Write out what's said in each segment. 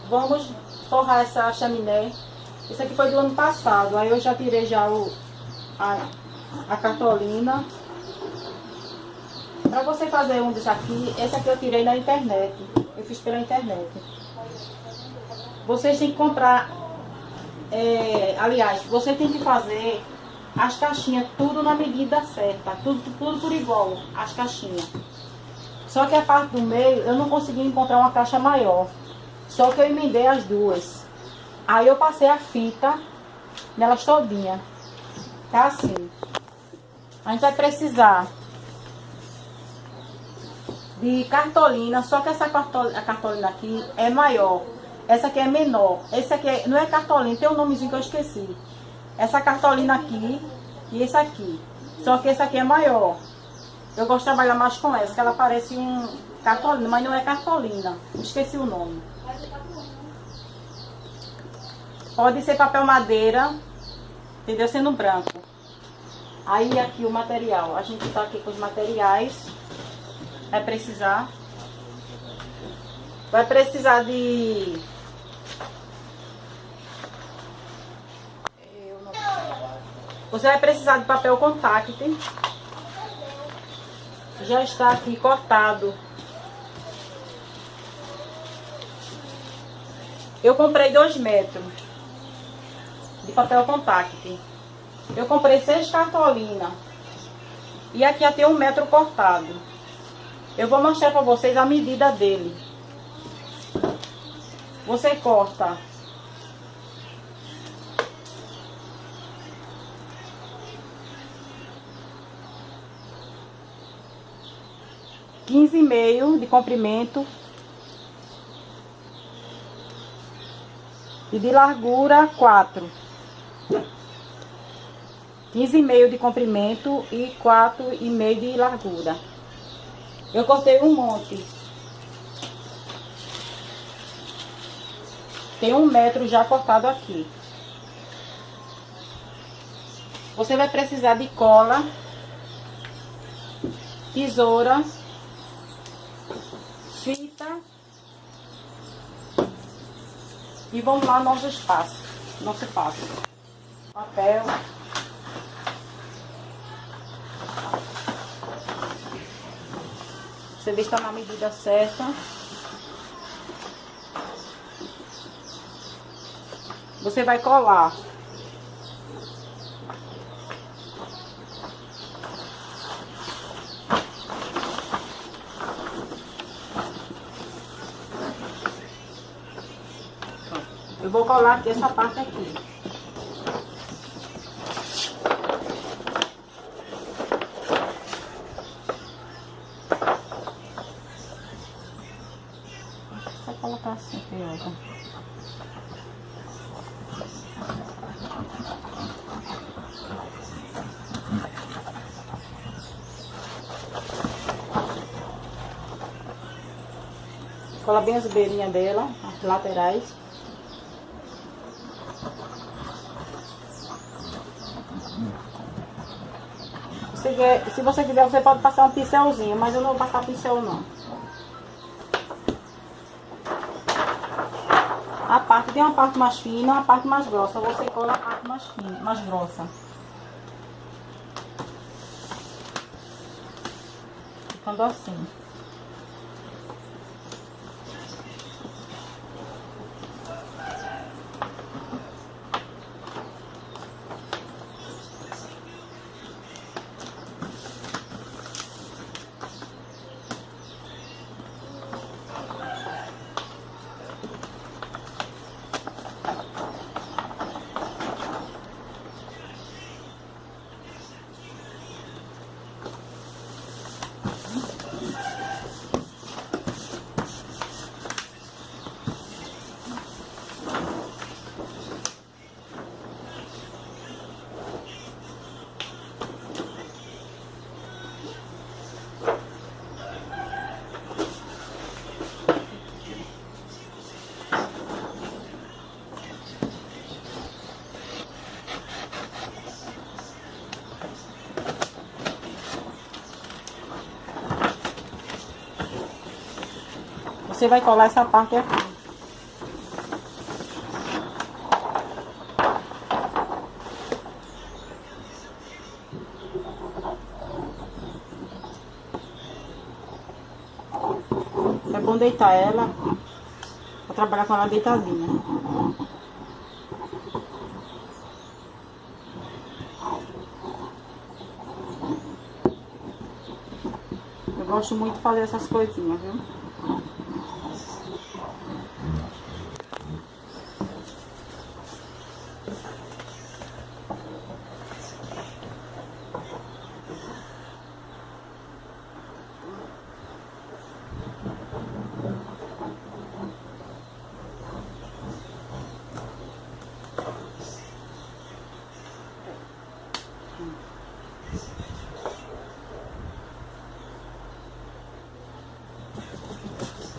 vamos forrar essa chaminé. Isso aqui foi do ano passado, aí eu já tirei já a cartolina. Para você fazer um desse aqui, esse aqui eu tirei na internet, eu fiz pela internet. Vocês têm que comprar, aliás, você tem que fazer as caixinhas tudo na medida certa, tudo por igual, as caixinhas. Só que a parte do meio eu não consegui encontrar uma caixa maior, só que eu emendei as duas. Aí eu passei a fita nelas todinha, tá assim. A gente vai precisar de cartolina, só que essa cartolina aqui é maior. Essa aqui é menor. Esse aqui não é cartolina, tem um nomezinho que eu esqueci. Essa cartolina aqui e esse aqui. Só que esse aqui é maior. Eu gosto de trabalhar mais com essa, que ela parece um cartolina, mas não é cartolina. Esqueci o nome. Pode ser papel madeira, entendeu? Sendo branco. Aí aqui o material. A gente tá aqui com os materiais. Vai precisar de... Você vai precisar de papel contact. Já está aqui cortado. Eu comprei 2 metros de papel contact. Eu comprei 6 cartolinas. E aqui já tem 1 metro cortado. Eu vou mostrar para vocês a medida dele. Você corta 15,5 de comprimento e de largura 4. 15,5 de comprimento e 4,5 de largura. Eu cortei um monte. Tem 1 metro já cortado aqui. Você vai precisar de cola, tesoura, fita. E vamos lá nosso passo. Papel. Você vê se está na medida certa. Você vai colar. Eu vou colar aqui essa parte aqui. Só colocar assim, ó. Cola bem as beirinhas dela, as laterais. Se você quiser, você pode passar um pincelzinho, mas eu não vou passar pincel não. Tem uma parte mais fina e uma parte mais grossa. Você cola a parte mais fina, mais grossa. Ficando assim. Você vai colar essa parte aqui. bom deitar ela pra trabalhar com ela deitadinha. Eu gosto muito de fazer essas coisinhas, viu?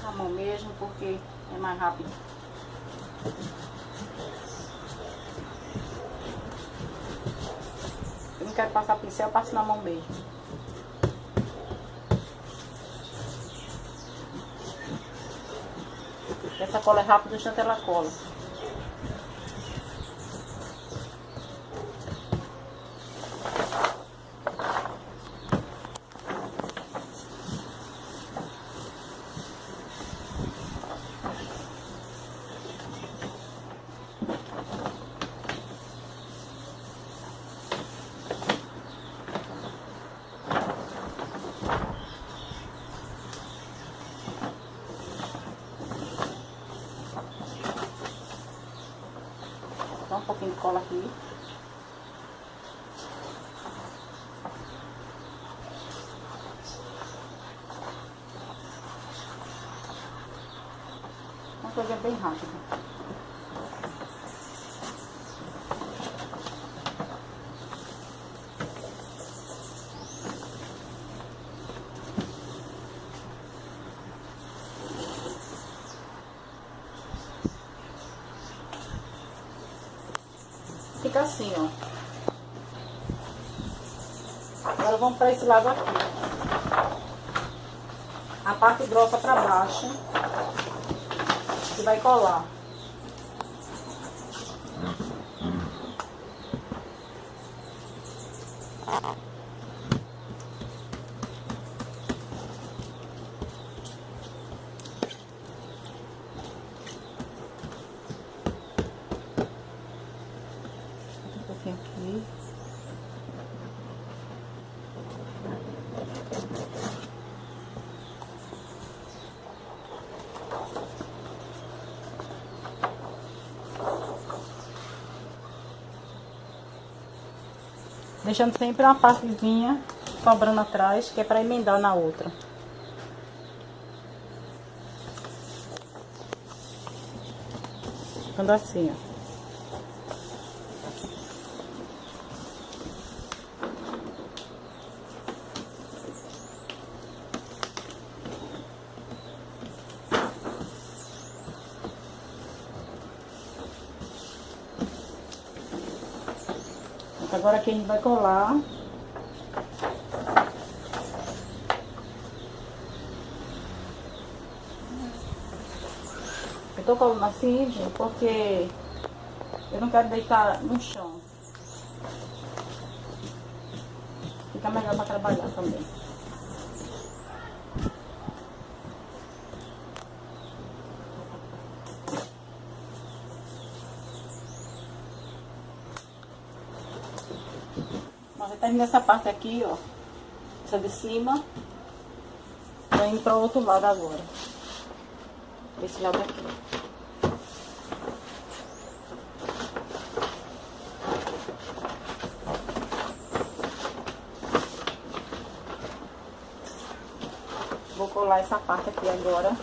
Com a mão mesmo, porque é mais rápido. Eu não quero passar pincel, eu passo na mão mesmo. Essa cola é rápida, no instante ela cola. Dá um pouquinho de cola aqui. Uma coisa bem rápida. Fica assim, ó. Agora vamos para esse lado aqui. A parte grossa para baixo. Que vai colar. Aqui. Deixando sempre uma partezinha sobrando atrás, que é para emendar na outra. Ficando assim, ó. Agora aqui a gente vai colar. Eu tô colando assim, gente, porque eu não quero deitar no chão. Fica melhor para trabalhar também. Termina essa parte aqui, ó. Essa de cima. Tô indo para o outro lado agora. Esse lado aqui. Vou colar essa parte aqui agora.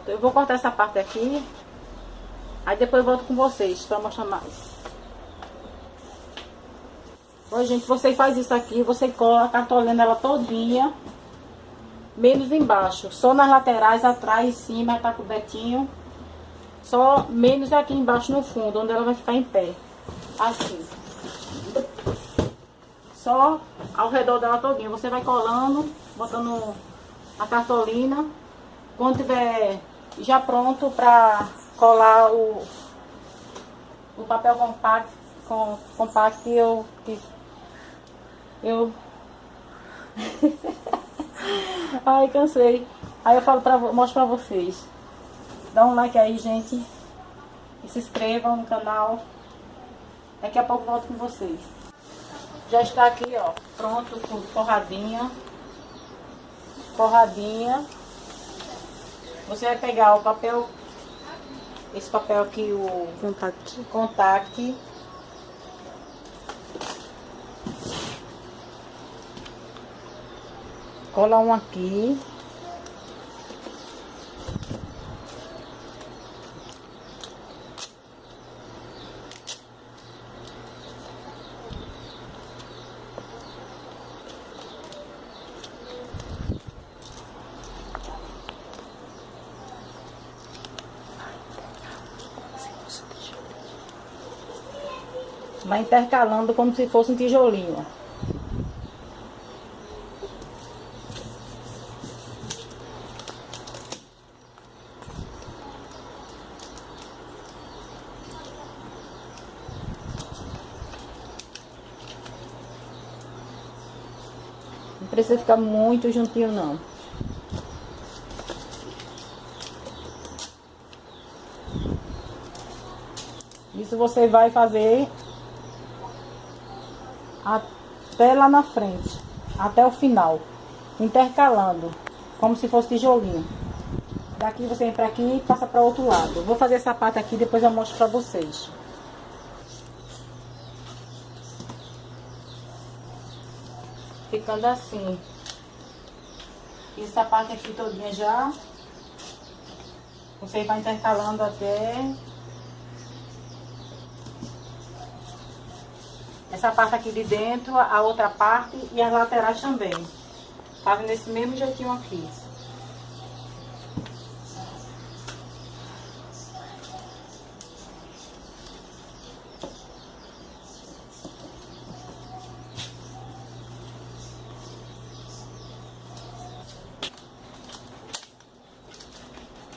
Pronto, eu vou cortar essa parte aqui. Aí depois eu volto com vocês pra mostrar mais. Bom, gente, você faz isso aqui, você cola a cartolina ela todinha, menos embaixo. Só nas laterais, atrás, em cima, tá cobertinho. Só menos aqui embaixo no fundo, onde ela vai ficar em pé. Assim. Só ao redor dela todinha. Você vai colando, botando a cartolina. Quando tiver já pronto pra colar o papel compacto, eu ai, cansei. Aí eu falo mostro pra vocês. Dá um like aí, gente. E se inscrevam no canal. Daqui a pouco eu volto com vocês. Já está aqui, ó, pronto, com forradinha. Forradinha. Você vai pegar o papel, esse papel aqui, o contact. Cola um aqui. Vai intercalando como se fosse um tijolinho. Não precisa ficar muito juntinho, não. Isso você vai fazer até lá na frente, até o final, intercalando, como se fosse tijolinho. Daqui você vem pra aqui e passa para outro lado. Vou fazer essa parte aqui, depois eu mostro pra vocês. Ficando assim. Essa parte aqui todinha já. Você vai intercalando até essa parte aqui de dentro, a outra parte e as laterais também. Fazendo desse mesmo jeitinho aqui.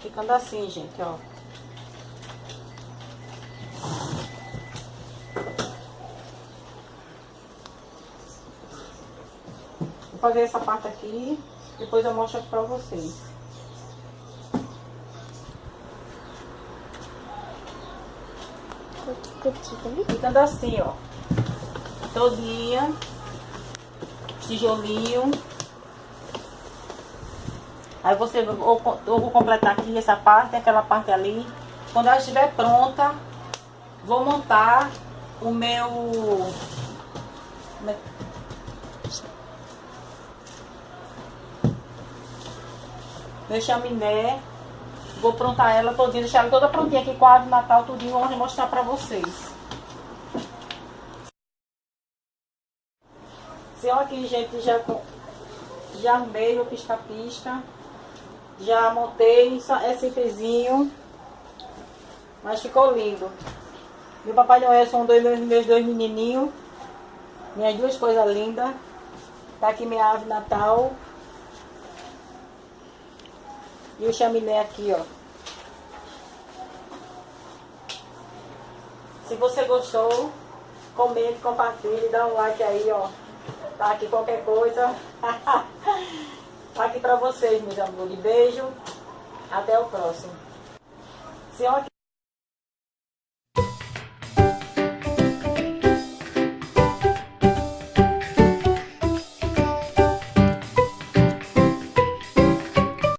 Ficando assim, gente, ó. Vou fazer essa parte aqui, depois eu mostro pra vocês. Ficando assim, ó. Todinha. Tijolinho. Aí eu vou completar aqui essa parte, aquela parte ali. Quando ela estiver pronta, vou montar o meu chaminé. Vou prontar ela todinha, deixar ela toda prontinha aqui com a árvore de Natal, tudinho, vou mostrar pra vocês. Eu aqui, gente, já armei o pisca-pisca. Já montei, é simplesinho, mas ficou lindo. Meu Papai Noel são meus dois menininhos, minhas duas coisas lindas. Tá aqui minha árvore de Natal. E o chaminé aqui, ó. Se você gostou, comente, compartilhe, dá um like aí, ó. Tá aqui qualquer coisa. Tá aqui pra vocês, meus amores. Beijo. Até o próximo.